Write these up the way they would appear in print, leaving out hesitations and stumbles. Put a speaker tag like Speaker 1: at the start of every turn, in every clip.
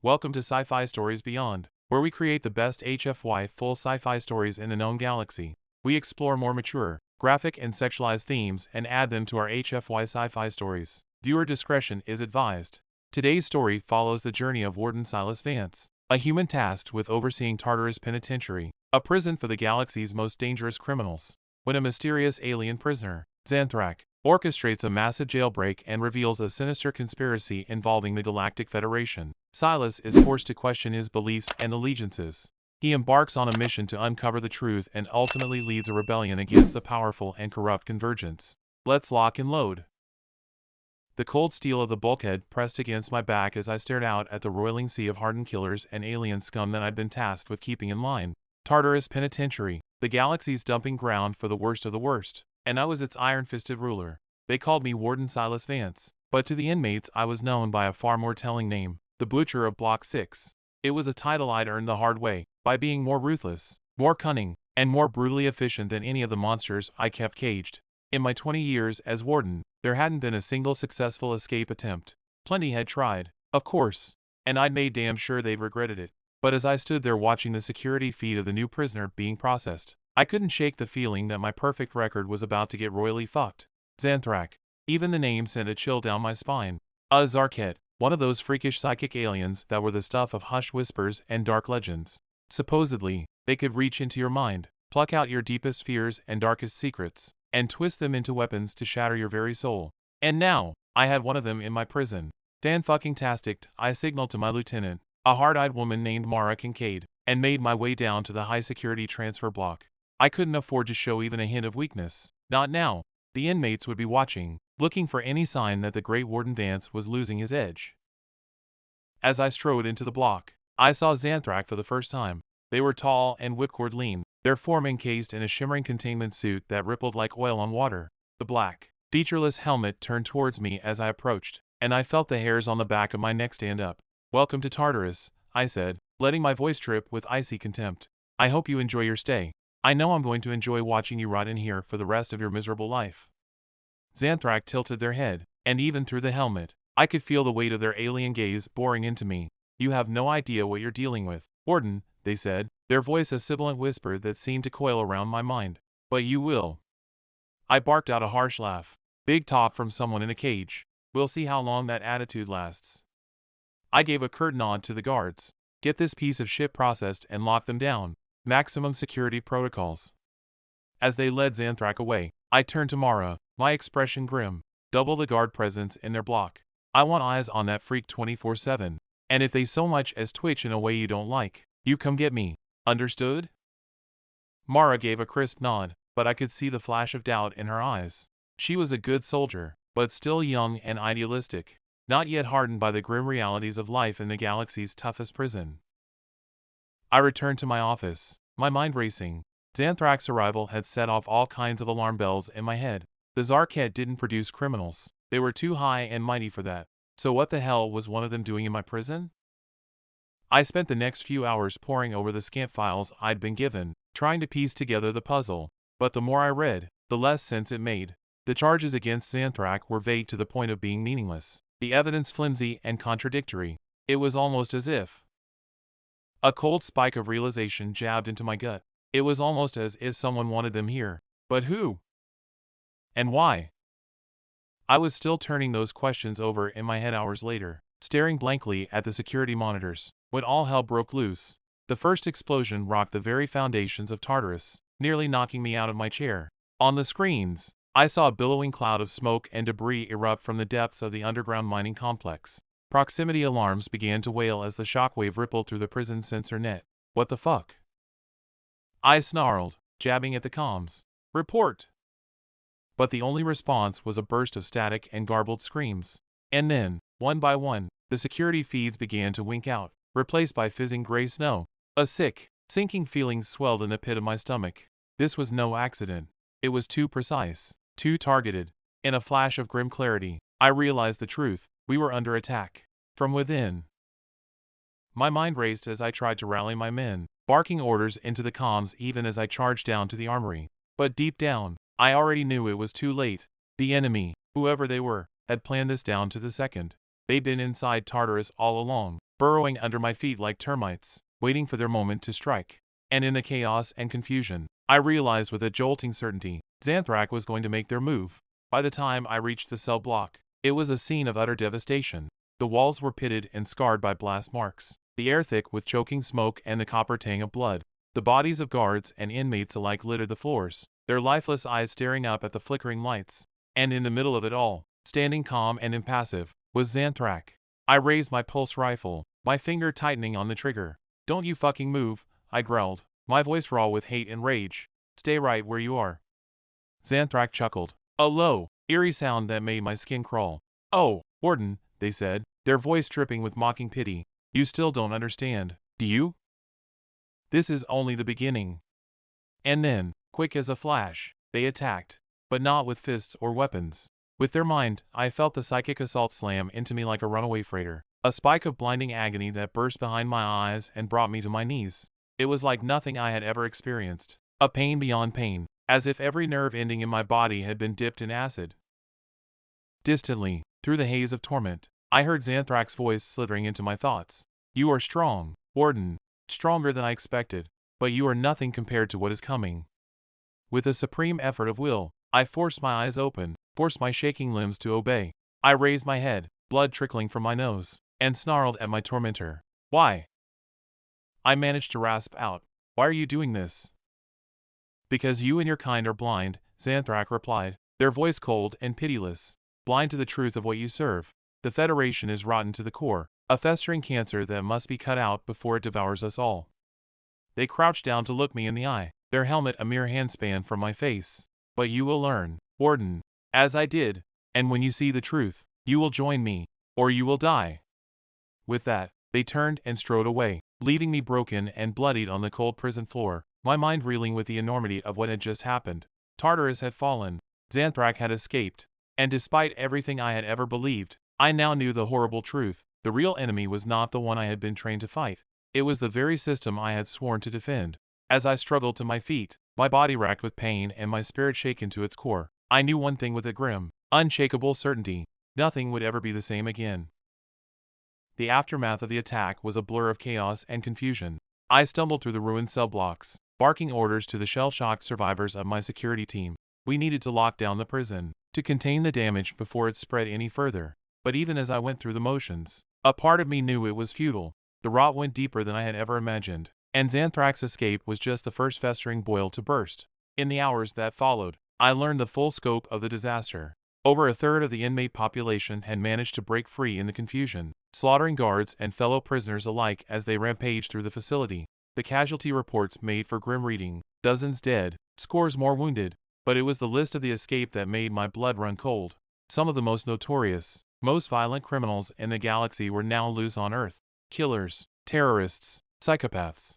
Speaker 1: Welcome to Sci-Fi Stories Beyond, where we create the best HFY full sci-fi stories in the known galaxy. We explore more mature, graphic and sexualized themes and add them to our HFY sci-fi stories. Viewer discretion is advised. Today's story follows the journey of Warden Silas Vance, a human tasked with overseeing Tartarus Penitentiary, a prison for the galaxy's most dangerous criminals. When a mysterious alien prisoner, Xan'Thrak, orchestrates a massive jailbreak and reveals a sinister conspiracy involving the Galactic Federation, Silas is forced to question his beliefs and allegiances. He embarks on a mission to uncover the truth and ultimately leads a rebellion against the powerful and corrupt Convergence. Let's lock and load. The cold steel of the bulkhead pressed against my back as I stared out at the roiling sea of hardened killers and alien scum that I'd been tasked with keeping in line. Tartarus Penitentiary, the galaxy's dumping ground for the worst of the worst, and I was its iron-fisted ruler. They called me Warden Silas Vance, but to the inmates I was known by a far more telling name, the Butcher of Block 6. It was a title I'd earned the hard way, by being more ruthless, more cunning, and more brutally efficient than any of the monsters I kept caged. In my 20 years as warden, there hadn't been a single successful escape attempt. Plenty had tried, of course, and I'd made damn sure they'd regretted it. But as I stood there watching the security feed of the new prisoner being processed, I couldn't shake the feeling that my perfect record was about to get royally fucked. Xan'Thrak. Even the name sent a chill down my spine. A Xarket, one of those freakish psychic aliens that were the stuff of hushed whispers and dark legends. Supposedly, they could reach into your mind, pluck out your deepest fears and darkest secrets, and twist them into weapons to shatter your very soul. And now, I had one of them in my prison. Fan-fucking-tastic, I signaled to my lieutenant, a hard-eyed woman named Mara Kincaid, and made my way down to the high-security transfer block. I couldn't afford to show even a hint of weakness. Not now. The inmates would be watching, looking for any sign that the great Warden Vance was losing his edge. As I strode into the block, I saw Xan'Thrak for the first time. They were tall and whipcord lean, their form encased in a shimmering containment suit that rippled like oil on water. The black, featureless helmet turned towards me as I approached, and I felt the hairs on the back of my neck stand up. "Welcome to Tartarus," I said, letting my voice drip with icy contempt. "I hope you enjoy your stay. I know I'm going to enjoy watching you rot in here for the rest of your miserable life." Xan'Thrak tilted their head, and even through the helmet, I could feel the weight of their alien gaze boring into me. "You have no idea what you're dealing with, Warden," they said, their voice a sibilant whisper that seemed to coil around my mind. "But you will." I barked out a harsh laugh. Big talk from someone in a cage. We'll see how long that attitude lasts. I gave a curt nod to the guards. "Get this piece of shit processed and lock them down. Maximum security protocols." As they led Xan'Thrak away, I turned to Mara, my expression grim. "Double the guard presence in their block. I want eyes on that freak 24/7. And if they so much as twitch in a way you don't like, you come get me. Understood?" Mara gave a crisp nod, but I could see the flash of doubt in her eyes. She was a good soldier, but still young and idealistic, not yet hardened by the grim realities of life in the galaxy's toughest prison. I returned to my office, my mind racing. Xan'Thrak's arrival had set off all kinds of alarm bells in my head. The Xarket didn't produce criminals. They were too high and mighty for that. So what the hell was one of them doing in my prison? I spent the next few hours poring over the scant files I'd been given, trying to piece together the puzzle. But the more I read, the less sense it made. The charges against Xan'Thrak were vague to the point of being meaningless. The evidence flimsy and contradictory. It was almost as if a cold spike of realization jabbed into my gut. It was almost as if someone wanted them here. But who? And why? I was still turning those questions over in my head hours later, staring blankly at the security monitors, when all hell broke loose. The first explosion rocked the very foundations of Tartarus, nearly knocking me out of my chair. On the screens, I saw a billowing cloud of smoke and debris erupt from the depths of the underground mining complex. Proximity alarms began to wail as the shockwave rippled through the prison sensor net. "What the fuck?" I snarled, jabbing at the comms. "Report!" But the only response was a burst of static and garbled screams. And then, one by one, the security feeds began to wink out, replaced by fizzing gray snow. A sick, sinking feeling swelled in the pit of my stomach. This was no accident. It was too precise, too targeted. In a flash of grim clarity, I realized the truth. We were under attack. From within. My mind raced as I tried to rally my men, barking orders into the comms even as I charged down to the armory. But deep down, I already knew it was too late. The enemy, whoever they were, had planned this down to the second. They'd been inside Tartarus all along, burrowing under my feet like termites, waiting for their moment to strike. And in the chaos and confusion, I realized with a jolting certainty, Xan'Thrak was going to make their move. By the time I reached the cell block, it was a scene of utter devastation. The walls were pitted and scarred by blast marks, the air thick with choking smoke and the copper tang of blood. The bodies of guards and inmates alike littered the floors, their lifeless eyes staring up at the flickering lights. And in the middle of it all, standing calm and impassive, was Xan'Thrak. I raised my pulse rifle, my finger tightening on the trigger. "Don't you fucking move," I growled, my voice raw with hate and rage. "Stay right where you are." Xan'Thrak chuckled, a low, eerie sound that made my skin crawl. "Oh, Warden," they said, their voice dripping with mocking pity. "You still don't understand, do you? This is only the beginning." And then, quick as a flash, they attacked. But not with fists or weapons. With their mind, I felt the psychic assault slam into me like a runaway freighter. A spike of blinding agony that burst behind my eyes and brought me to my knees. It was like nothing I had ever experienced. A pain beyond pain, as if every nerve ending in my body had been dipped in acid. Distantly, through the haze of torment, I heard Xan'Thrak's voice slithering into my thoughts. "You are strong, Warden, stronger than I expected, but you are nothing compared to what is coming." With a supreme effort of will, I forced my eyes open, forced my shaking limbs to obey. I raised my head, blood trickling from my nose, and snarled at my tormentor. "Why?" I managed to rasp out. "Why are you doing this?" "Because you and your kind are blind," Xan'Thrak replied, their voice cold and pitiless. "Blind to the truth of what you serve. The Federation is rotten to the core, a festering cancer that must be cut out before it devours us all." They crouched down to look me in the eye, their helmet a mere handspan from my face. "But you will learn, Warden, as I did, and when you see the truth, you will join me, or you will die." With that, they turned and strode away, leaving me broken and bloodied on the cold prison floor, my mind reeling with the enormity of what had just happened. Tartarus had fallen, Xan'Thrak had escaped, and despite everything I had ever believed, I now knew the horrible truth. The real enemy was not the one I had been trained to fight. It was the very system I had sworn to defend. As I struggled to my feet, my body racked with pain and my spirit shaken to its core, I knew one thing with a grim, unshakable certainty: nothing would ever be the same again. The aftermath of the attack was a blur of chaos and confusion. I stumbled through the ruined cell blocks, barking orders to the shell-shocked survivors of my security team. We needed to lock down the prison, to contain the damage before it spread any further. But even as I went through the motions, a part of me knew it was futile. The rot went deeper than I had ever imagined, and Xan'Thrak's escape was just the first festering boil to burst. In the hours that followed, I learned the full scope of the disaster. Over a third of the inmate population had managed to break free in the confusion, slaughtering guards and fellow prisoners alike as they rampaged through the facility. The casualty reports made for grim reading: dozens dead, scores more wounded, but it was the list of the escape that made my blood run cold. Some of the most notorious, most violent criminals in the galaxy were now loose on Earth. Killers, terrorists, psychopaths.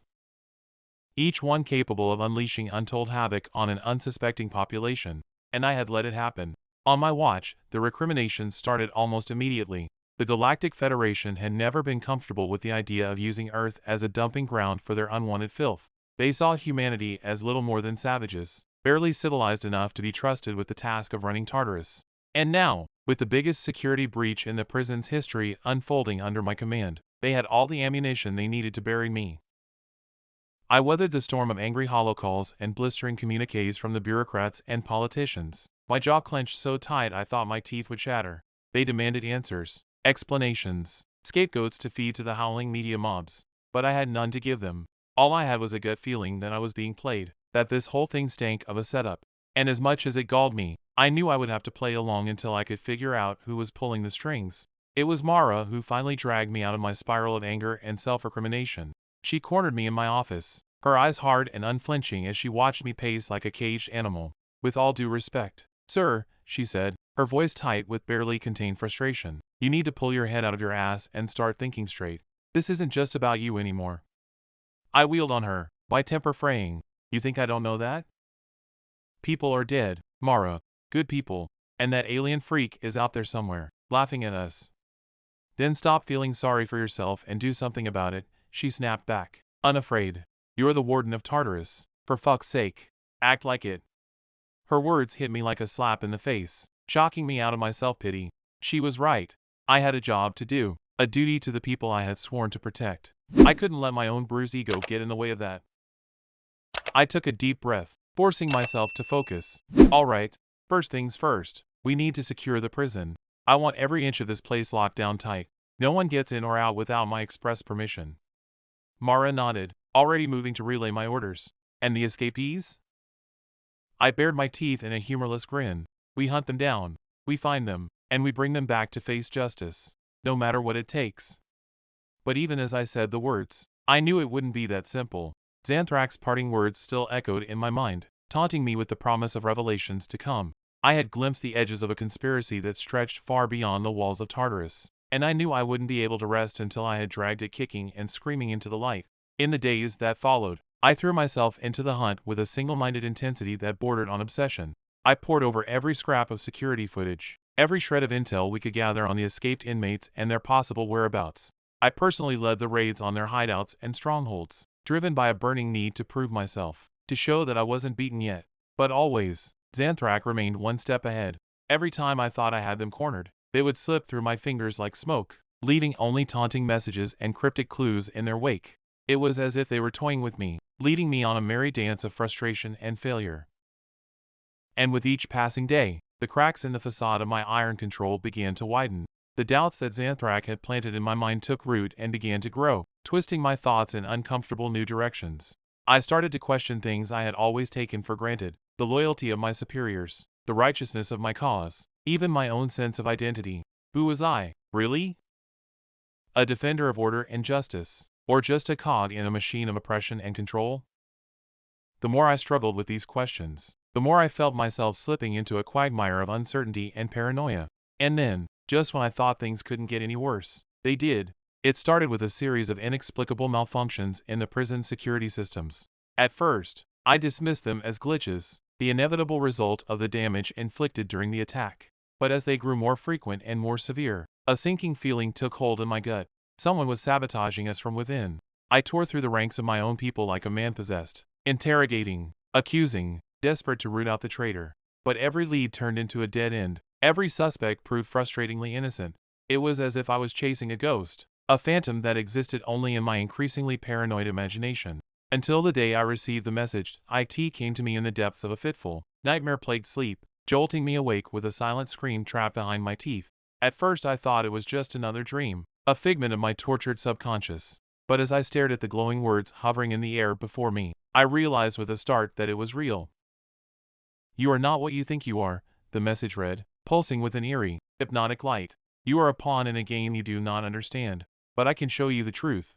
Speaker 1: Each one capable of unleashing untold havoc on an unsuspecting population. And I had let it happen. On my watch, the recriminations started almost immediately. The Galactic Federation had never been comfortable with the idea of using Earth as a dumping ground for their unwanted filth. They saw humanity as little more than savages, barely civilized enough to be trusted with the task of running Tartarus. And now, with the biggest security breach in the prison's history unfolding under my command, they had all the ammunition they needed to bury me. I weathered the storm of angry holocalls and blistering communiques from the bureaucrats and politicians. My jaw clenched so tight I thought my teeth would shatter. They demanded answers, explanations, scapegoats to feed to the howling media mobs. But I had none to give them. All I had was a gut feeling that I was being played, that this whole thing stank of a setup. And as much as it galled me, I knew I would have to play along until I could figure out who was pulling the strings. It was Mara who finally dragged me out of my spiral of anger and self-recrimination. She cornered me in my office, her eyes hard and unflinching as she watched me pace like a caged animal. "With all due respect, sir," she said, her voice tight with barely contained frustration, "you need to pull your head out of your ass and start thinking straight. This isn't just about you anymore." I wheeled on her, my temper fraying. "You think I don't know that? People are dead, Mara, good people, and that alien freak is out there somewhere, laughing at us." "Then stop feeling sorry for yourself and do something about it," she snapped back, unafraid. "You're the Warden of Tartarus. For fuck's sake, act like it." Her words hit me like a slap in the face, shocking me out of my self-pity. She was right. I had a job to do, a duty to the people I had sworn to protect. I couldn't let my own bruised ego get in the way of that. I took a deep breath, forcing myself to focus. All right, first things first, we need to secure the prison. I want every inch of this place locked down tight. No one gets in or out without my express permission. Mara nodded, already moving to relay my orders. And the escapees? I bared my teeth in a humorless grin. We hunt them down, we find them, and we bring them back to face justice, no matter what it takes. But even as I said the words, I knew it wouldn't be that simple. Xan'Thrak's parting words still echoed in my mind, taunting me with the promise of revelations to come. I had glimpsed the edges of a conspiracy that stretched far beyond the walls of Tartarus, and I knew I wouldn't be able to rest until I had dragged it kicking and screaming into the light. In the days that followed, I threw myself into the hunt with a single-minded intensity that bordered on obsession. I pored over every scrap of security footage, every shred of intel we could gather on the escaped inmates and their possible whereabouts. I personally led the raids on their hideouts and strongholds, driven by a burning need to prove myself, to show that I wasn't beaten yet. But always, Xan'Thrak remained one step ahead. Every time I thought I had them cornered, they would slip through my fingers like smoke, leaving only taunting messages and cryptic clues in their wake. It was as if they were toying with me, leading me on a merry dance of frustration and failure. And with each passing day, the cracks in the facade of my iron control began to widen. The doubts that Xan'Thrak had planted in my mind took root and began to grow, twisting my thoughts in uncomfortable new directions. I started to question things I had always taken for granted: the loyalty of my superiors, the righteousness of my cause, even my own sense of identity. Who was I, really? A defender of order and justice, or just a cog in a machine of oppression and control? The more I struggled with these questions, the more I felt myself slipping into a quagmire of uncertainty and paranoia. And then, just when I thought things couldn't get any worse, they did. It started with a series of inexplicable malfunctions in the prison's security systems. At first, I dismissed them as glitches, the inevitable result of the damage inflicted during the attack. But as they grew more frequent and more severe, a sinking feeling took hold in my gut. Someone was sabotaging us from within. I tore through the ranks of my own people like a man possessed, interrogating, accusing, desperate to root out the traitor. But every lead turned into a dead end. Every suspect proved frustratingly innocent. It was as if I was chasing a ghost, a phantom that existed only in my increasingly paranoid imagination. Until the day I received the message, IT came to me in the depths of a fitful, nightmare-plagued sleep, jolting me awake with a silent scream trapped behind my teeth. At first I thought it was just another dream, a figment of my tortured subconscious. But as I stared at the glowing words hovering in the air before me, I realized with a start that it was real. "You are not what you think you are," the message read, pulsing with an eerie, hypnotic light. "You are a pawn in a game you do not understand, but I can show you the truth."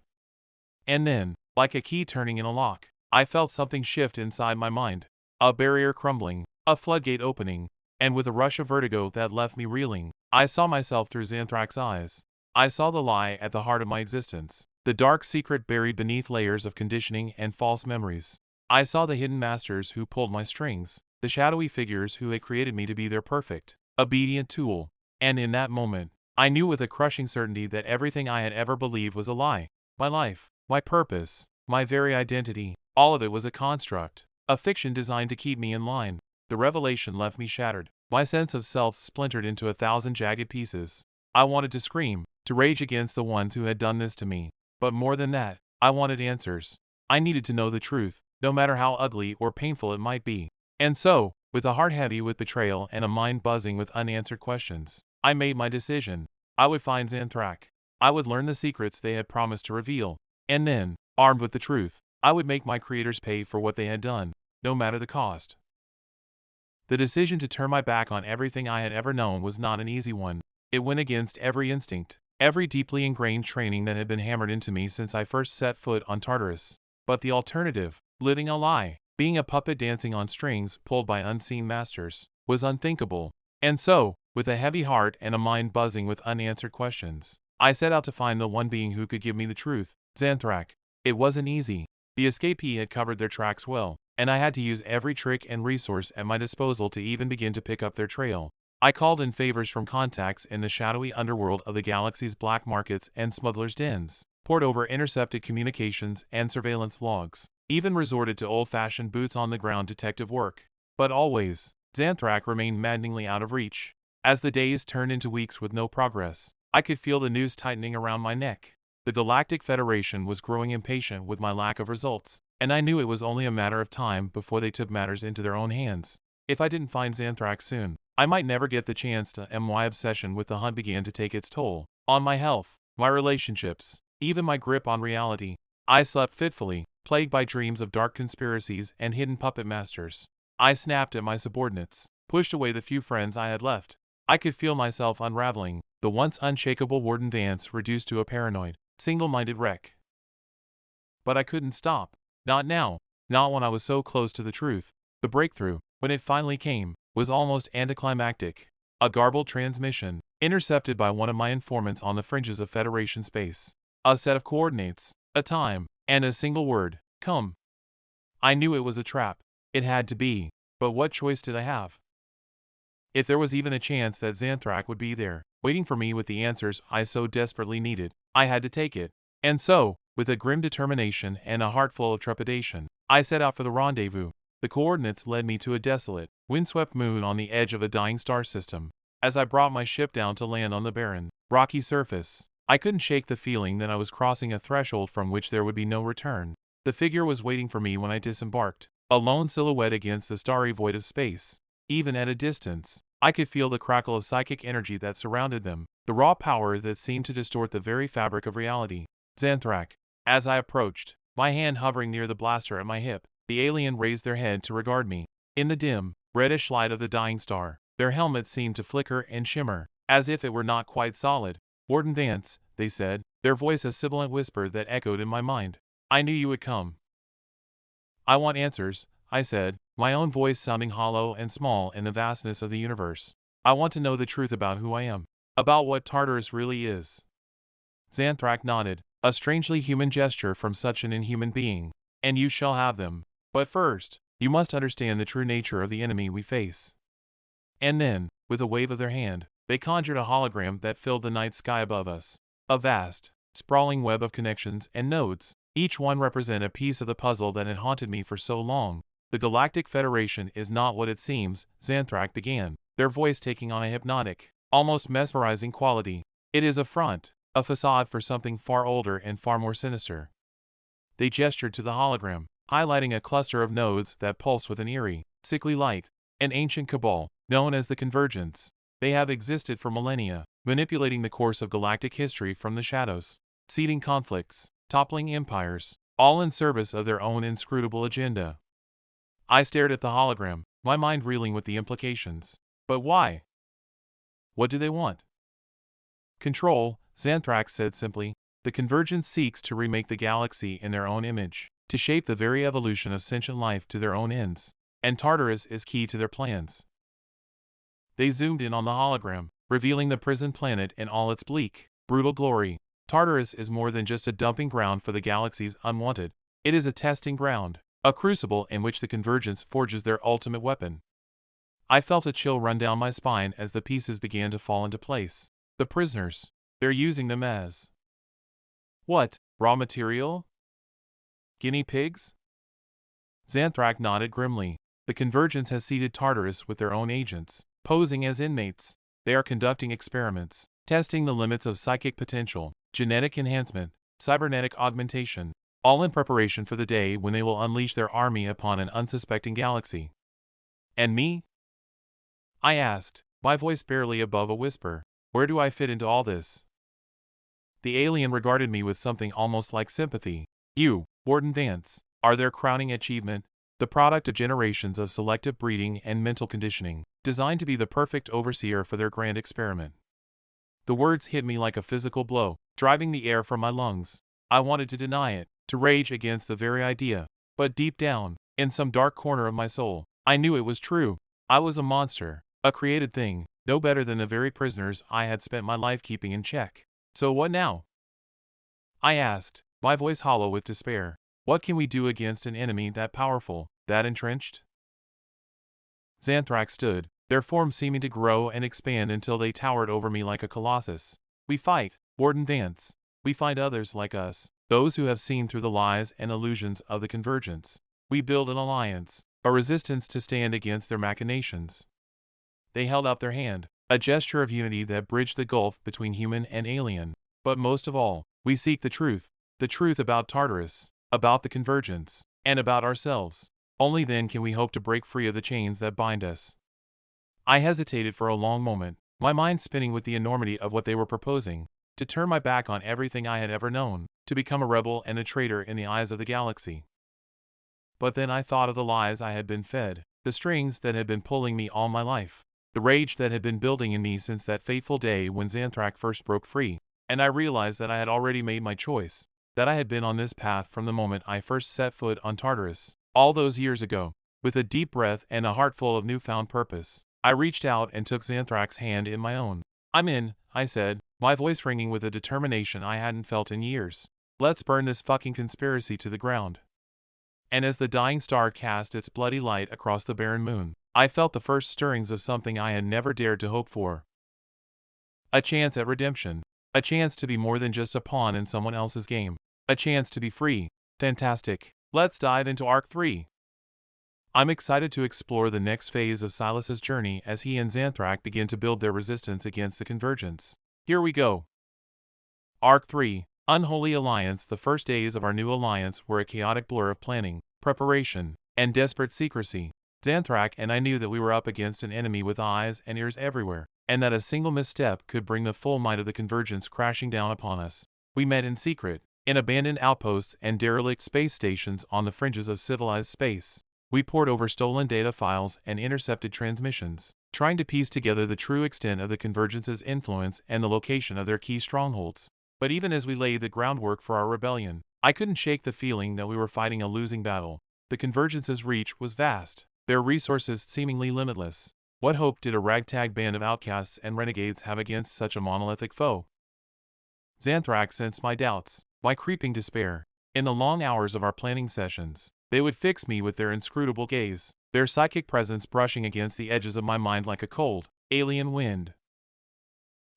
Speaker 1: And then, like a key turning in a lock, I felt something shift inside my mind. A barrier crumbling, a floodgate opening, and with a rush of vertigo that left me reeling, I saw myself through Xan'Thrak's eyes. I saw the lie at the heart of my existence, the dark secret buried beneath layers of conditioning and false memories. I saw the hidden masters who pulled my strings, the shadowy figures who had created me to be their perfect, obedient tool. And in that moment, I knew with a crushing certainty that everything I had ever believed was a lie. My life, my purpose, my very identity, all of it was a construct, a fiction designed to keep me in line. The revelation left me shattered, my sense of self splintered into 1,000 jagged pieces. I wanted to scream, to rage against the ones who had done this to me. But more than that, I wanted answers. I needed to know the truth, no matter how ugly or painful it might be. And so, with a heart heavy with betrayal and a mind buzzing with unanswered questions, I made my decision. I would find Xan'Thrak. I would learn the secrets they had promised to reveal. And then, armed with the truth, I would make my creators pay for what they had done, no matter the cost. The decision to turn my back on everything I had ever known was not an easy one. It went against every instinct, every deeply ingrained training that had been hammered into me since I first set foot on Tartarus. But the alternative, living a lie, being a puppet dancing on strings pulled by unseen masters, was unthinkable. And so, with a heavy heart and a mind buzzing with unanswered questions, I set out to find the one being who could give me the truth, Xan'Thrak. It wasn't easy. The escapee had covered their tracks well, and I had to use every trick and resource at my disposal to even begin to pick up their trail. I called in favors from contacts in the shadowy underworld of the galaxy's black markets and smugglers' dens, pored over intercepted communications and surveillance logs, even resorted to old-fashioned boots-on-the-ground detective work. But always, Xan'Thrak remained maddeningly out of reach. As the days turned into weeks with no progress, I could feel the noose tightening around my neck. The Galactic Federation was growing impatient with my lack of results, and I knew it was only a matter of time before they took matters into their own hands. If I didn't find Xan'Thrak soon, I might never get the chance to. My obsession with the hunt began to take its toll on my health, my relationships, even my grip on reality. I slept fitfully, plagued by dreams of dark conspiracies and hidden puppet masters. I snapped at my subordinates, pushed away the few friends I had left. I could feel myself unraveling, the once unshakable Warden Vance reduced to a paranoid, single-minded wreck. But I couldn't stop. Not now. Not when I was so close to the truth. The breakthrough, when it finally came, was almost anticlimactic. A garbled transmission, intercepted by one of my informants on the fringes of Federation space. A set of coordinates, a time, and a single word, come. I knew it was a trap. It had to be. But what choice did I have? If there was even a chance that Xan'Thrak would be there, waiting for me with the answers I so desperately needed, I had to take it. And so, with a grim determination and a heart full of trepidation, I set out for the rendezvous. The coordinates led me to a desolate, windswept moon on the edge of a dying star system. As I brought my ship down to land on the barren, rocky surface, I couldn't shake the feeling that I was crossing a threshold from which there would be no return. The figure was waiting for me when I disembarked, a lone silhouette against the starry void of space. Even at a distance, I could feel the crackle of psychic energy that surrounded them, the raw power that seemed to distort the very fabric of reality. Xan'Thrak. As I approached, my hand hovering near the blaster at my hip, the alien raised their head to regard me. In the dim, reddish light of the dying star, their helmet seemed to flicker and shimmer, as if it were not quite solid. Warden Vance, they said, their voice a sibilant whisper that echoed in my mind. I knew you would come. I want answers, I said, my own voice sounding hollow and small in the vastness of the universe. I want to know the truth about who I am, about what Tartarus really is. Xan'Thrak nodded, a strangely human gesture from such an inhuman being. And you shall have them. But first, you must understand the true nature of the enemy we face. And then, with a wave of their hand, they conjured a hologram that filled the night sky above us. A vast, sprawling web of connections and nodes, each one represent a piece of the puzzle that had haunted me for so long. The Galactic Federation is not what it seems, Xan'Thrak began, their voice taking on a hypnotic, almost mesmerizing quality. It is a front, a facade for something far older and far more sinister. They gestured to the hologram, highlighting a cluster of nodes that pulse with an eerie, sickly light. An ancient cabal, known as the Convergence. They have existed for millennia, manipulating the course of galactic history from the shadows, seeding conflicts, toppling empires, all in service of their own inscrutable agenda. I stared at the hologram, my mind reeling with the implications. But why? What do they want? Control, Xan'Thrak said simply. The Convergence seeks to remake the galaxy in their own image, to shape the very evolution of sentient life to their own ends. And Tartarus is key to their plans. They zoomed in on the hologram, revealing the prison planet in all its bleak, brutal glory. Tartarus is more than just a dumping ground for the galaxy's unwanted. It is a testing ground, a crucible in which the Convergence forges their ultimate weapon. I felt a chill run down my spine as the pieces began to fall into place. The prisoners. They're using them as... what? Raw material? Guinea pigs? Xan'Thrak nodded grimly. The Convergence has seeded Tartarus with their own agents, posing as inmates. They are conducting experiments, testing the limits of psychic potential, genetic enhancement, cybernetic augmentation, all in preparation for the day when they will unleash their army upon an unsuspecting galaxy. And me? I asked, my voice barely above a whisper. Where do I fit into all this? The alien regarded me with something almost like sympathy. You, Warden Vance, are their crowning achievement, the product of generations of selective breeding and mental conditioning, designed to be the perfect overseer for their grand experiment. The words hit me like a physical blow, driving the air from my lungs. I wanted to deny it, to rage against the very idea, but deep down, in some dark corner of my soul, I knew it was true. I was a monster, a created thing, no better than the very prisoners I had spent my life keeping in check. So what now? I asked, my voice hollow with despair. What can we do against an enemy that powerful, that entrenched? Xan'Thrak stood, their forms seeming to grow and expand until they towered over me like a colossus. We fight, Warden Vance. We find others like us, those who have seen through the lies and illusions of the Convergence. We build an alliance, a resistance to stand against their machinations. They held out their hand, a gesture of unity that bridged the gulf between human and alien. But most of all, we seek the truth about Tartarus, about the Convergence, and about ourselves. Only then can we hope to break free of the chains that bind us. I hesitated for a long moment, my mind spinning with the enormity of what they were proposing, to turn my back on everything I had ever known, to become a rebel and a traitor in the eyes of the galaxy. But then I thought of the lies I had been fed, the strings that had been pulling me all my life, the rage that had been building in me since that fateful day when Xan'Thrak first broke free, and I realized that I had already made my choice, that I had been on this path from the moment I first set foot on Tartarus, all those years ago. With a deep breath and a heart full of newfound purpose, I reached out and took Xan'Thrak's hand in my own. "I'm in," I said, my voice ringing with a determination I hadn't felt in years. "Let's burn this fucking conspiracy to the ground." And as the dying star cast its bloody light across the barren moon, I felt the first stirrings of something I had never dared to hope for. A chance at redemption. A chance to be more than just a pawn in someone else's game. A chance to be free. Fantastic. Let's dive into Arc 3. I'm excited to explore the next phase of Silas's journey as he and Xan'Thrak begin to build their resistance against the Convergence. Here we go. Arc 3. Unholy Alliance. The first days of our new alliance were a chaotic blur of planning, preparation, and desperate secrecy. Xan'Thrak and I knew that we were up against an enemy with eyes and ears everywhere, and that a single misstep could bring the full might of the Convergence crashing down upon us. We met in secret, in abandoned outposts and derelict space stations on the fringes of civilized space. We pored over stolen data files and intercepted transmissions, trying to piece together the true extent of the Convergence's influence and the location of their key strongholds. But even as we laid the groundwork for our rebellion, I couldn't shake the feeling that we were fighting a losing battle. The Convergence's reach was vast, their resources seemingly limitless. What hope did a ragtag band of outcasts and renegades have against such a monolithic foe? Xan'Thrak sensed my doubts, my creeping despair. In the long hours of our planning sessions, they would fix me with their inscrutable gaze, their psychic presence brushing against the edges of my mind like a cold, alien wind.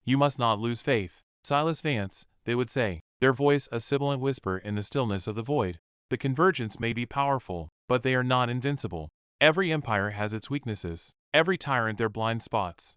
Speaker 1: "You must not lose faith, Silas Vance," they would say, their voice a sibilant whisper in the stillness of the void. "The Convergence may be powerful, but they are not invincible. Every empire has its weaknesses, every tyrant their blind spots."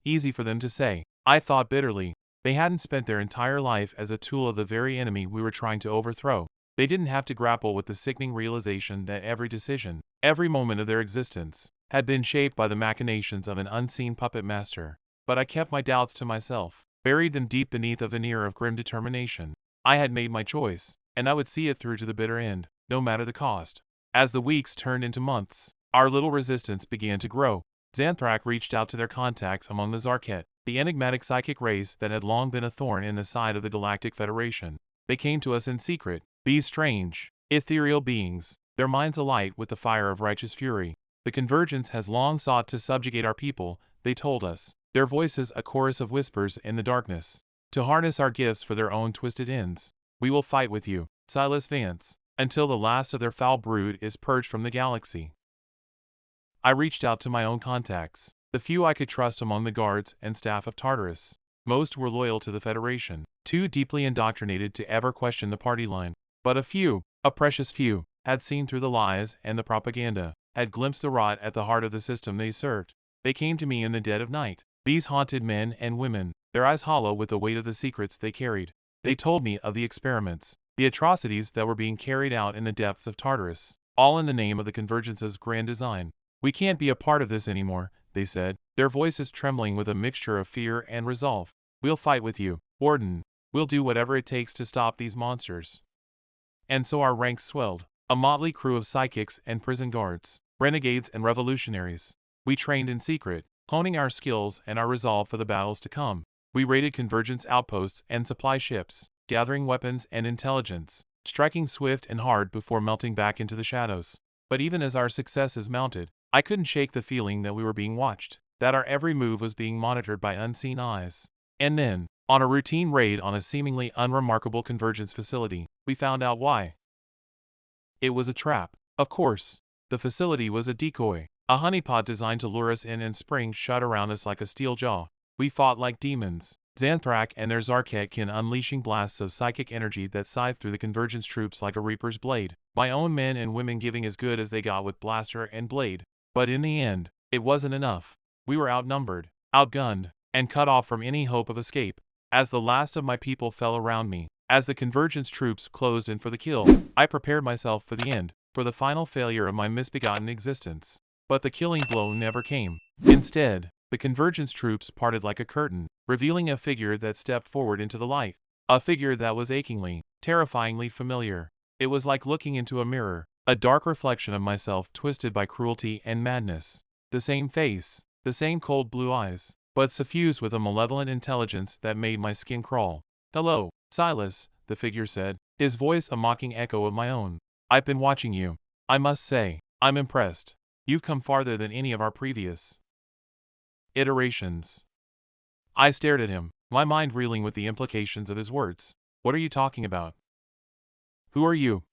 Speaker 1: Easy for them to say, I thought bitterly. They hadn't spent their entire life as a tool of the very enemy we were trying to overthrow. They didn't have to grapple with the sickening realization that every decision, every moment of their existence, had been shaped by the machinations of an unseen puppet master. But I kept my doubts to myself, buried them deep beneath a veneer of grim determination. I had made my choice, and I would see it through to the bitter end, no matter the cost. As the weeks turned into months, our little resistance began to grow. Xan'Thrak reached out to their contacts among the Zarket, the enigmatic psychic race that had long been a thorn in the side of the Galactic Federation. They came to us in secret, these strange, ethereal beings, their minds alight with the fire of righteous fury. "The Convergence has long sought to subjugate our people," they told us, their voices a chorus of whispers in the darkness, "to harness our gifts for their own twisted ends. We will fight with you, Silas Vance, until the last of their foul brood is purged from the galaxy." I reached out to my own contacts, the few I could trust among the guards and staff of Tartarus. Most were loyal to the Federation, too deeply indoctrinated to ever question the party line. But a few, a precious few, had seen through the lies and the propaganda, had glimpsed the rot at the heart of the system they served. They came to me in the dead of night, these haunted men and women, their eyes hollow with the weight of the secrets they carried. They told me of the experiments, the atrocities that were being carried out in the depths of Tartarus, all in the name of the Convergence's grand design. "We can't be a part of this anymore," they said, their voices trembling with a mixture of fear and resolve. "We'll fight with you, Warden. We'll do whatever it takes to stop these monsters." And so our ranks swelled, a motley crew of psychics and prison guards, renegades and revolutionaries. We trained in secret, honing our skills and our resolve for the battles to come. We raided Convergence outposts and supply ships, gathering weapons and intelligence, striking swift and hard before melting back into the shadows. But even as our successes mounted, I couldn't shake the feeling that we were being watched, that our every move was being monitored by unseen eyes. And then, on a routine raid on a seemingly unremarkable Convergence facility, we found out why. It was a trap. Of course, the facility was a decoy, a honeypot designed to lure us in and springs shut around us like a steel jaw. We fought like demons, Xan'Thrak and their Zarket unleashing blasts of psychic energy that scythed through the Convergence troops like a reaper's blade, my own men and women giving as good as they got with blaster and blade. But in the end, it wasn't enough. We were outnumbered. outgunned, and cut off from any hope of escape. As the last of my people fell around me, as the Convergence troops closed in for the kill, I prepared myself for the end, for the final failure of my misbegotten existence. But the killing blow never came. Instead, the Convergence troops parted like a curtain, revealing a figure that stepped forward into the light. A figure that was achingly, terrifyingly familiar. It was like looking into a mirror, a dark reflection of myself twisted by cruelty and madness. The same face, the same cold blue eyes, but suffused with a malevolent intelligence that made my skin crawl. "Hello, Silas," the figure said, his voice a mocking echo of my own. "I've been watching you. I must say, I'm impressed. You've come farther than any of our previous iterations." I stared at him, my mind reeling with the implications of his words. "What are you talking about? Who are you?"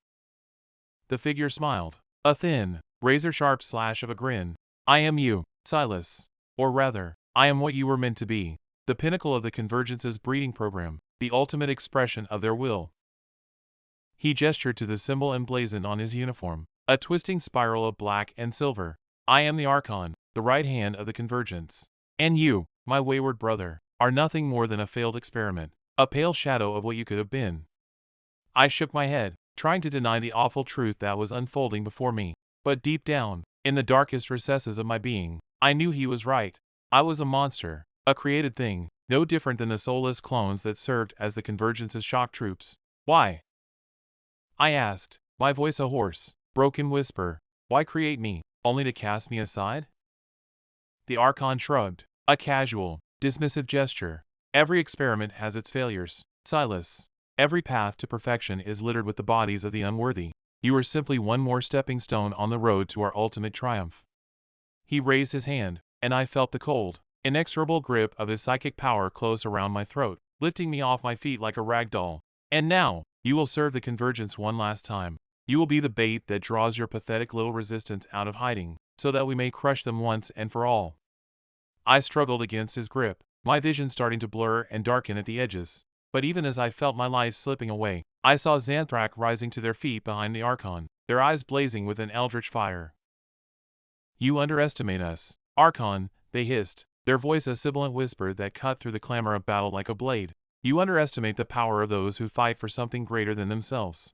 Speaker 1: The figure smiled, a thin, razor-sharp slash of a grin. "I am you, Silas. Or rather, I am what you were meant to be, the pinnacle of the Convergence's breeding program, the ultimate expression of their will." He gestured to the symbol emblazoned on his uniform, a twisting spiral of black and silver. "I am the Archon, the right hand of the Convergence. And you, my wayward brother, are nothing more than a failed experiment, a pale shadow of what you could have been." I shook my head, trying to deny the awful truth that was unfolding before me. But deep down, in the darkest recesses of my being, I knew he was right. I was a monster, a created thing, no different than the soulless clones that served as the Convergence's shock troops. "Why?" I asked, my voice a hoarse, broken whisper. "Why create me, only to cast me aside?" The Archon shrugged, a casual, dismissive gesture. "Every experiment has its failures, Silas. Every path to perfection is littered with the bodies of the unworthy. You are simply one more stepping stone on the road to our ultimate triumph." He raised his hand, and I felt the cold, inexorable grip of his psychic power close around my throat, lifting me off my feet like a rag doll. "And now, you will serve the Convergence one last time. You will be the bait that draws your pathetic little resistance out of hiding, so that we may crush them once and for all." I struggled against his grip, my vision starting to blur and darken at the edges. But even as I felt my life slipping away, I saw Xan'Thrak rising to their feet behind the Archon, their eyes blazing with an eldritch fire. "You underestimate us, Archon," they hissed, their voice a sibilant whisper that cut through the clamor of battle like a blade. "You underestimate the power of those who fight for something greater than themselves."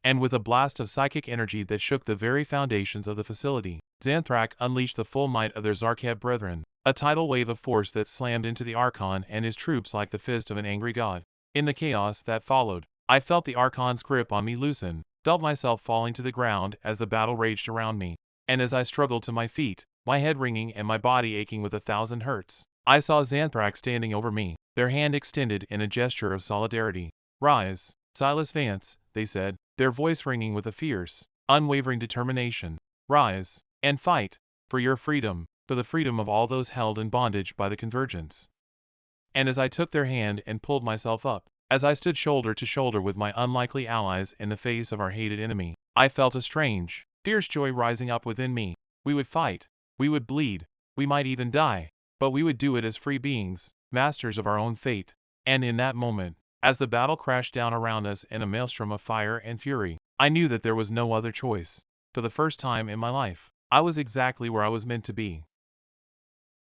Speaker 1: And with a blast of psychic energy that shook the very foundations of the facility, Xan'Thrak unleashed the full might of their Zarkad brethren, a tidal wave of force that slammed into the Archon and his troops like the fist of an angry god. In the chaos that followed, I felt the Archon's grip on me loosen, felt myself falling to the ground as the battle raged around me. And as I struggled to my feet, my head ringing and my body aching with 1,000 hertz, I saw Xan'Thrak standing over me, their hand extended in a gesture of solidarity. "Rise, Silas Vance," they said, their voice ringing with a fierce, unwavering determination. "Rise, and fight, for your freedom, for the freedom of all those held in bondage by the Convergence." And as I took their hand and pulled myself up, as I stood shoulder to shoulder with my unlikely allies in the face of our hated enemy, I felt a strange, fierce joy rising up within me. We would fight, we would bleed, we might even die, but we would do it as free beings, masters of our own fate. And in that moment, as the battle crashed down around us in a maelstrom of fire and fury, I knew that there was no other choice. For the first time in my life, I was exactly where I was meant to be.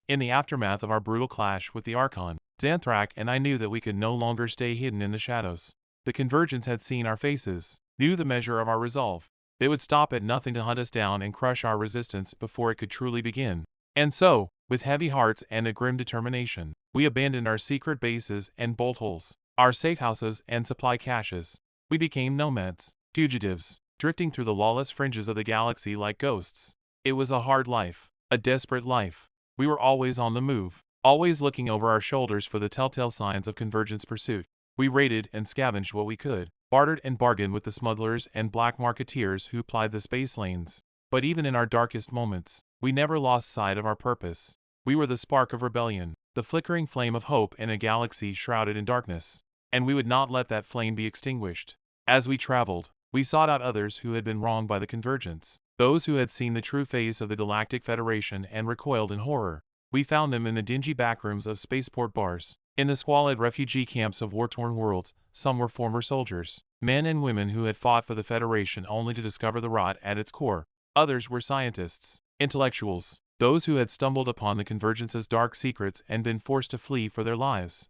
Speaker 1: In the aftermath of our brutal clash with the Archon, Xan'Thrak and I knew that we could no longer stay hidden in the shadows. The Convergence had seen our faces, knew the measure of our resolve. They would stop at nothing to hunt us down and crush our resistance before it could truly begin. And so, with heavy hearts and a grim determination, we abandoned our secret bases and bolt holes, our safe houses and supply caches. We became nomads, fugitives, drifting through the lawless fringes of the galaxy like ghosts. It was a hard life, a desperate life. We were always on the move, always looking over our shoulders for the telltale signs of Convergence pursuit. We raided and scavenged what we could, bartered and bargained with the smugglers and black marketeers who plied the space lanes. But even in our darkest moments, we never lost sight of our purpose. We were the spark of rebellion, the flickering flame of hope in a galaxy shrouded in darkness. And we would not let that flame be extinguished. As we traveled, we sought out others who had been wronged by the Convergence, those who had seen the true face of the Galactic Federation and recoiled in horror. We found them in the dingy backrooms of spaceport bars, in the squalid refugee camps of war-torn worlds. Some were former soldiers, men and women who had fought for the Federation only to discover the rot at its core. Others were scientists, intellectuals, those who had stumbled upon the Convergence's dark secrets and been forced to flee for their lives.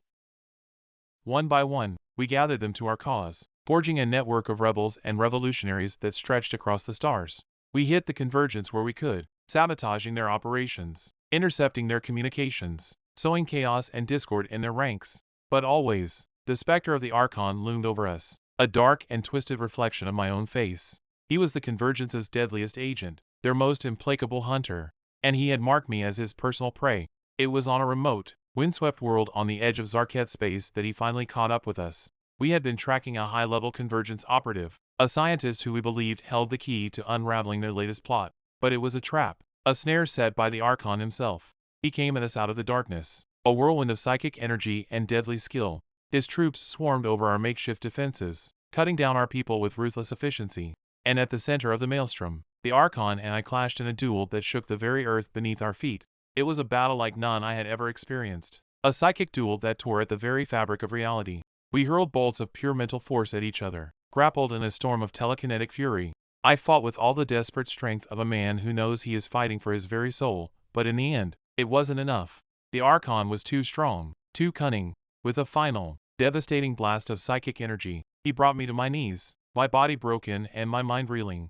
Speaker 1: One by one, we gathered them to our cause, forging a network of rebels and revolutionaries that stretched across the stars. We hit the Convergence where we could, sabotaging their operations, intercepting their communications, sowing chaos and discord in their ranks. But always, the specter of the Archon loomed over us, a dark and twisted reflection of my own face. He was the Convergence's deadliest agent, their most implacable hunter, and he had marked me as his personal prey. It was on a remote, windswept world on the edge of Xan'Thrak space that he finally caught up with us. We had been tracking a high-level Convergence operative, a scientist who we believed held the key to unraveling their latest plot. But it was a trap, a snare set by the Archon himself. He came at us out of the darkness, a whirlwind of psychic energy and deadly skill. His troops swarmed over our makeshift defenses, cutting down our people with ruthless efficiency. And at the center of the maelstrom, the Archon and I clashed in a duel that shook the very earth beneath our feet. It was a battle like none I had ever experienced, a psychic duel that tore at the very fabric of reality. We hurled bolts of pure mental force at each other, grappled in a storm of telekinetic fury. I fought with all the desperate strength of a man who knows he is fighting for his very soul, but in the end, it wasn't enough. The Archon was too strong, too cunning. With a final, devastating blast of psychic energy, he brought me to my knees, my body broken and my mind reeling.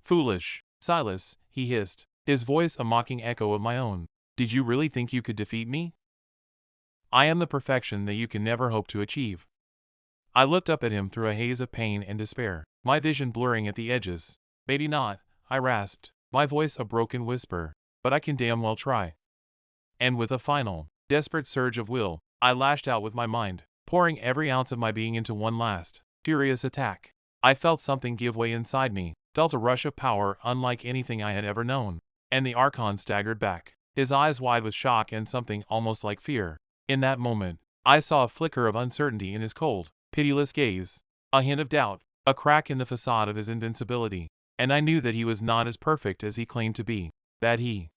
Speaker 1: "Foolish, Silas," he hissed, his voice a mocking echo of my own. "Did you really think you could defeat me? I am the perfection that you can never hope to achieve." I looked up at him through a haze of pain and despair, my vision blurring at the edges. "Maybe not," I rasped, my voice a broken whisper, "but I can damn well try." And with a final, desperate surge of will, I lashed out with my mind, pouring every ounce of my being into one last, furious attack. I felt something give way inside me, felt a rush of power unlike anything I had ever known. And the Archon staggered back, his eyes wide with shock and something almost like fear. In that moment, I saw a flicker of uncertainty in his cold, pitiless gaze, a hint of doubt, a crack in the facade of his invincibility, and I knew that he was not as perfect as he claimed to be, that he,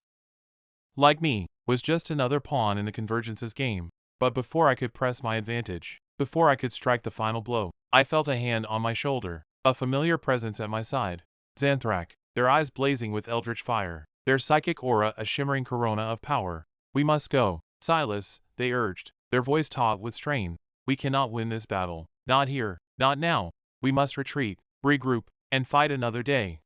Speaker 1: like me, was just another pawn in the Convergence's game. But before I could press my advantage, before I could strike the final blow, I felt a hand on my shoulder, a familiar presence at my side. Xan'Thrak, their eyes blazing with eldritch fire, their psychic aura a shimmering corona of power. "We must go, Silas," they urged, their voice taut with strain. "We cannot win this battle. Not here, not now. We must retreat, regroup, and fight another day."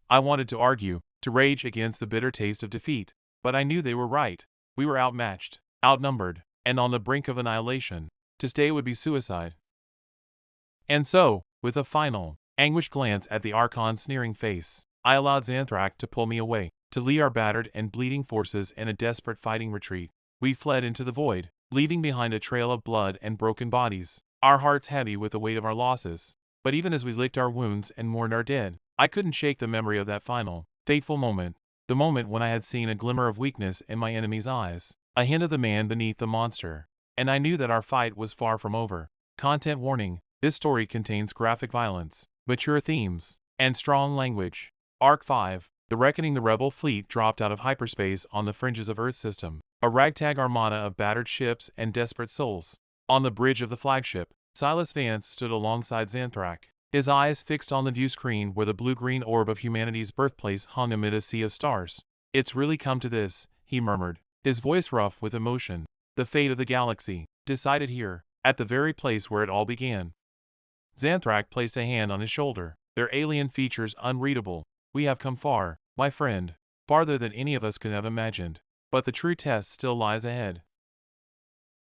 Speaker 1: I wanted to argue, to rage against the bitter taste of defeat, but I knew they were right. We were outmatched, outnumbered, and on the brink of annihilation. To stay would be suicide. And so, with a final, anguished glance at the Archon's sneering face, I allowed Xan'Thrak to pull me away, to lead our battered and bleeding forces in a desperate fighting retreat. We fled into the void, leaving behind a trail of blood and broken bodies, our hearts heavy with the weight of our losses. But even as we licked our wounds and mourned our dead, I couldn't shake the memory of that final, fateful moment, the moment when I had seen a glimmer of weakness in my enemy's eyes, a hint of the man beneath the monster, and I knew that our fight was far from over. Content warning: this story contains graphic violence, mature themes, and strong language. Arc 5, The Reckoning. The Rebel fleet dropped out of hyperspace on the fringes of Earth system, a ragtag armada of battered ships and desperate souls. On the bridge of the flagship, Silas Vance stood alongside Xan'Thrak, his eyes fixed on the view screen where the blue-green orb of humanity's birthplace hung amid a sea of stars. "It's really come to this," he murmured, his voice rough with emotion. "The fate of the galaxy, decided here, at the very place where it all began." Xan'Thrak placed a hand on his shoulder, their alien features unreadable. "We have come far, my friend, farther than any of us could have imagined. But the true test still lies ahead."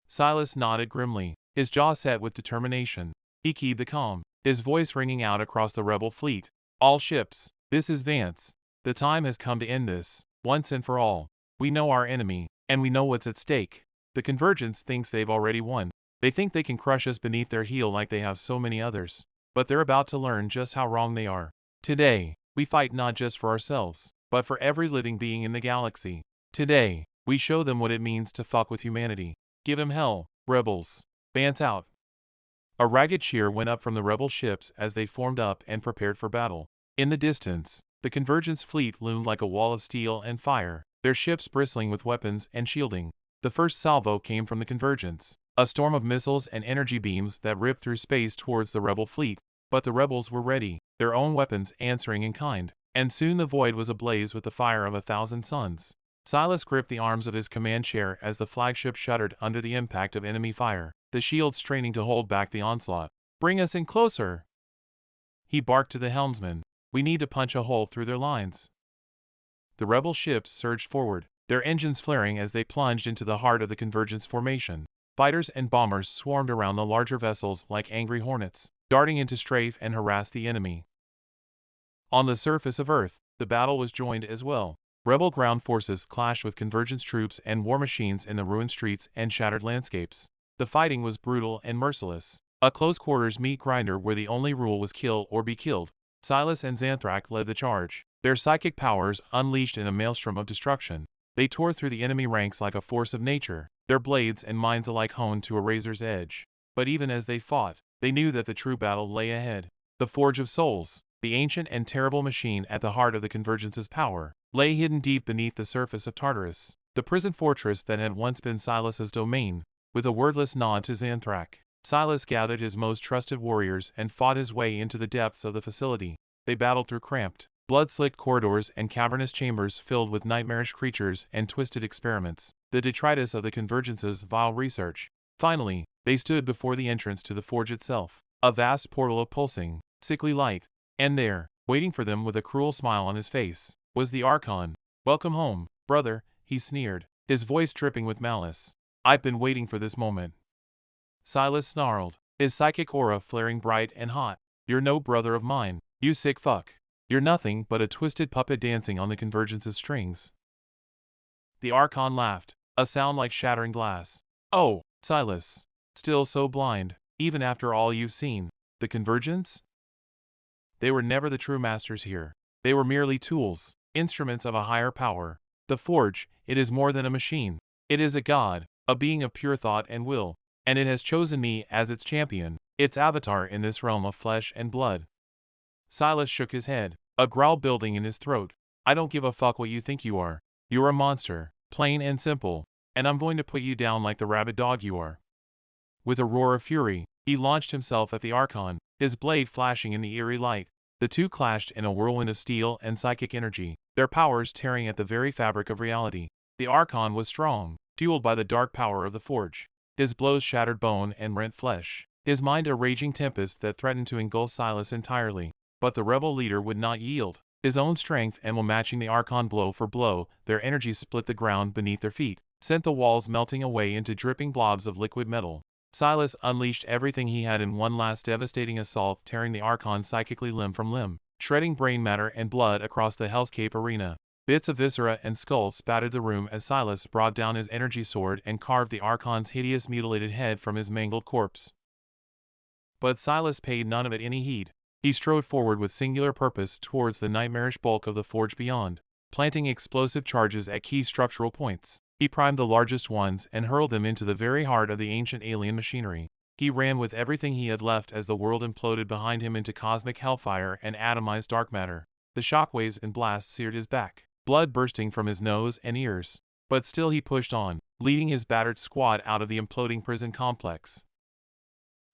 Speaker 1: Silas nodded grimly, his jaw set with determination. He keyed the comm, his voice ringing out across the rebel fleet. "All ships, this is Vance. The time has come to end this, once and for all. We know our enemy, and we know what's at stake. The Convergence thinks they've already won. They think they can crush us beneath their heel like they have so many others. But they're about to learn just how wrong they are. Today, we fight not just for ourselves, but for every living being in the galaxy. Today, we show them what it means to fuck with humanity. Give him hell, rebels. Vance out." A ragged cheer went up from the rebel ships as they formed up and prepared for battle. In the distance, the Convergence fleet loomed like a wall of steel and fire, their ships bristling with weapons and shielding. The first salvo came from the Convergence, a storm of missiles and energy beams that ripped through space towards the rebel fleet. But the rebels were ready, their own weapons answering in kind, and soon the void was ablaze with the fire of 1,000 suns. Silas gripped the arms of his command chair as the flagship shuddered under the impact of enemy fire, the shields straining to hold back the onslaught. "Bring us in closer!" he barked to the helmsman. "We need to punch a hole through their lines." The rebel ships surged forward, their engines flaring as they plunged into the heart of the Convergence formation. Fighters and bombers swarmed around the larger vessels like angry hornets, darting in to strafe and harass the enemy. On the surface of Earth, the battle was joined as well. Rebel ground forces clashed with Convergence troops and war machines in the ruined streets and shattered landscapes. The fighting was brutal and merciless, a close-quarters meat grinder where the only rule was kill or be killed. Silas and Xan'Thrak led the charge, their psychic powers unleashed in a maelstrom of destruction. They tore through the enemy ranks like a force of nature, their blades and minds alike honed to a razor's edge. But even as they fought, they knew that the true battle lay ahead. The Forge of Souls, the ancient and terrible machine at the heart of the Convergence's power, lay hidden deep beneath the surface of Tartarus, the prison fortress that had once been Silas's domain. With a wordless nod to Xan'Thrak, Silas gathered his most trusted warriors and fought his way into the depths of the facility. They battled through cramped, blood-slicked corridors and cavernous chambers filled with nightmarish creatures and twisted experiments, the detritus of the Convergence's vile research. Finally, they stood before the entrance to the forge itself, a vast portal of pulsing, sickly light. And there, waiting for them with a cruel smile on his face, was the Archon. "Welcome home, brother," he sneered, his voice dripping with malice. "I've been waiting for this moment." Silas snarled, his psychic aura flaring bright and hot. "You're no brother of mine, you sick fuck. You're nothing but a twisted puppet dancing on the Convergence's strings." The Archon laughed, a sound like shattering glass. "Oh, Silas, still so blind, even after all you've seen. The Convergence? They were never the true masters here. They were merely tools, instruments of a higher power. The Forge, it is more than a machine. It is a god, a being of pure thought and will, and it has chosen me as its champion, its avatar in this realm of flesh and blood." Silas shook his head, a growl building in his throat. "I don't give a fuck what you think you are. You're a monster, plain and simple, and I'm going to put you down like the rabid dog you are." With a roar of fury, he launched himself at the Archon, his blade flashing in the eerie light. The two clashed in a whirlwind of steel and psychic energy, their powers tearing at the very fabric of reality. The Archon was strong, fueled by the dark power of the Forge. His blows shattered bone and rent flesh, his mind a raging tempest that threatened to engulf Silas entirely. But the rebel leader would not yield. His own strength and will matching the Archon blow for blow, their energy split the ground beneath their feet, sent the walls melting away into dripping blobs of liquid metal. Silas unleashed everything he had in one last devastating assault, tearing the Archon psychically limb from limb, shredding brain matter and blood across the hellscape arena. Bits of viscera and skull spattered the room as Silas brought down his energy sword and carved the Archon's hideous mutilated head from his mangled corpse. But Silas paid none of it any heed. He strode forward with singular purpose towards the nightmarish bulk of the forge beyond, planting explosive charges at key structural points. He primed the largest ones and hurled them into the very heart of the ancient alien machinery. He ran with everything he had left as the world imploded behind him into cosmic hellfire and atomized dark matter. The shockwaves and blasts seared his back, blood bursting from his nose and ears. But still he pushed on, leading his battered squad out of the imploding prison complex,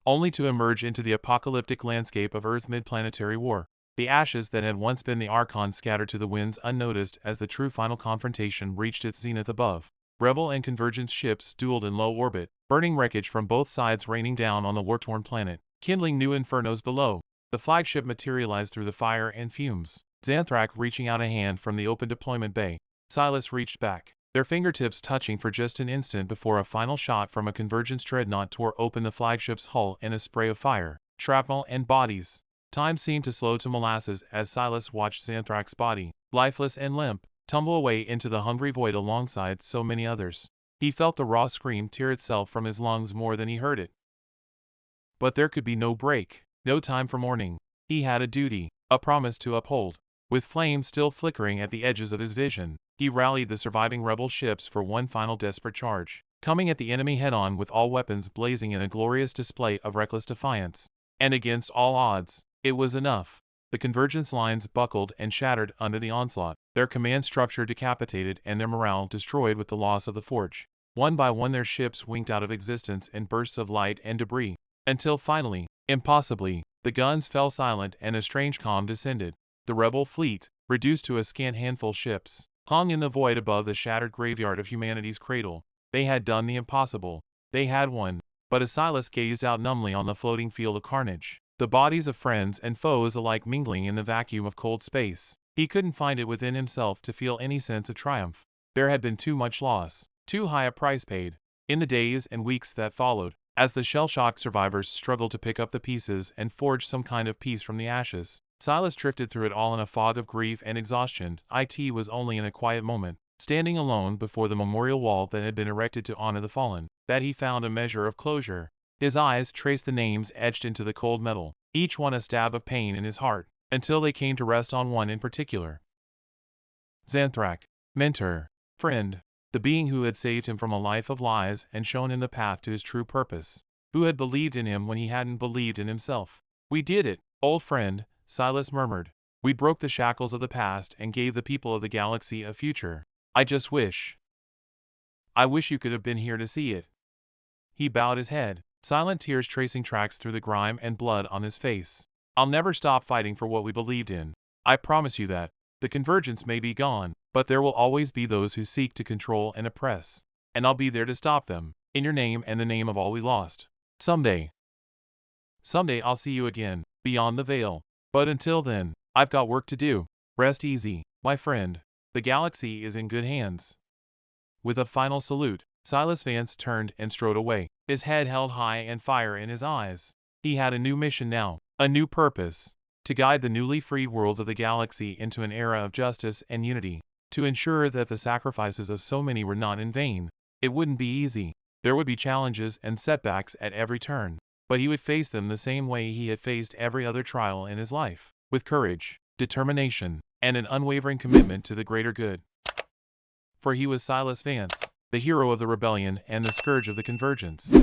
Speaker 1: only to emerge into the apocalyptic landscape of Earth mid-planetary war. The ashes that had once been the Archon scattered to the winds unnoticed as the true final confrontation reached its zenith above. Rebel and Convergence ships dueled in low orbit, burning wreckage from both sides raining down on the war-torn planet, kindling new infernos below. The flagship materialized through the fire and fumes, Xan'Thrak reaching out a hand from the open deployment bay. Silas reached back, their fingertips touching for just an instant before a final shot from a Convergence dreadnought tore open the flagship's hull in a spray of fire, shrapnel and bodies. Time seemed to slow to molasses as Silas watched Xan'Thrak's body, lifeless and limp, tumble away into the hungry void alongside so many others. He felt the raw scream tear itself from his lungs more than he heard it. But there could be no break, no time for mourning. He had a duty, a promise to uphold. With flames still flickering at the edges of his vision, he rallied the surviving rebel ships for one final desperate charge, coming at the enemy head-on with all weapons blazing in a glorious display of reckless defiance. And against all odds, it was enough. The Convergence lines buckled and shattered under the onslaught, their command structure decapitated and their morale destroyed with the loss of the forge. One by one their ships winked out of existence in bursts of light and debris, until finally, impossibly, the guns fell silent and a strange calm descended. The rebel fleet, reduced to a scant handful ships, hung in the void above the shattered graveyard of humanity's cradle. They had done the impossible. They had won. But as Silas gazed out numbly on the floating field of carnage, the bodies of friends and foes alike mingling in the vacuum of cold space, he couldn't find it within himself to feel any sense of triumph. There had been too much loss, too high a price paid. In the days and weeks that followed, as the shell-shocked survivors struggled to pick up the pieces and forge some kind of peace from the ashes, Silas drifted through it all in a fog of grief and exhaustion. It was only in a quiet moment, standing alone before the memorial wall that had been erected to honor the fallen, that he found a measure of closure. His eyes traced the names etched into the cold metal, each one a stab of pain in his heart, until they came to rest on one in particular. Xan'Thrak, mentor, friend, the being who had saved him from a life of lies and shown him the path to his true purpose, who had believed in him when he hadn't believed in himself. "We did it, old friend," Silas murmured. "We broke the shackles of the past and gave the people of the galaxy a future. I wish you could have been here to see it." He bowed his head, silent tears tracing tracks through the grime and blood on his face. "I'll never stop fighting for what we believed in. I promise you that. The Convergence may be gone, but there will always be those who seek to control and oppress. And I'll be there to stop them, in your name and the name of all we lost. Someday I'll see you again, beyond the veil. But until then, I've got work to do. Rest easy, my friend. The galaxy is in good hands." With a final salute, Silas Vance turned and strode away, his head held high and fire in his eyes. He had a new mission now, a new purpose: to guide the newly freed worlds of the galaxy into an era of justice and unity, to ensure that the sacrifices of so many were not in vain. It wouldn't be easy. There would be challenges and setbacks at every turn, but he would face them the same way he had faced every other trial in his life, with courage, determination, and an unwavering commitment to the greater good. For he was Silas Vance, the hero of the rebellion and the scourge of the Convergence.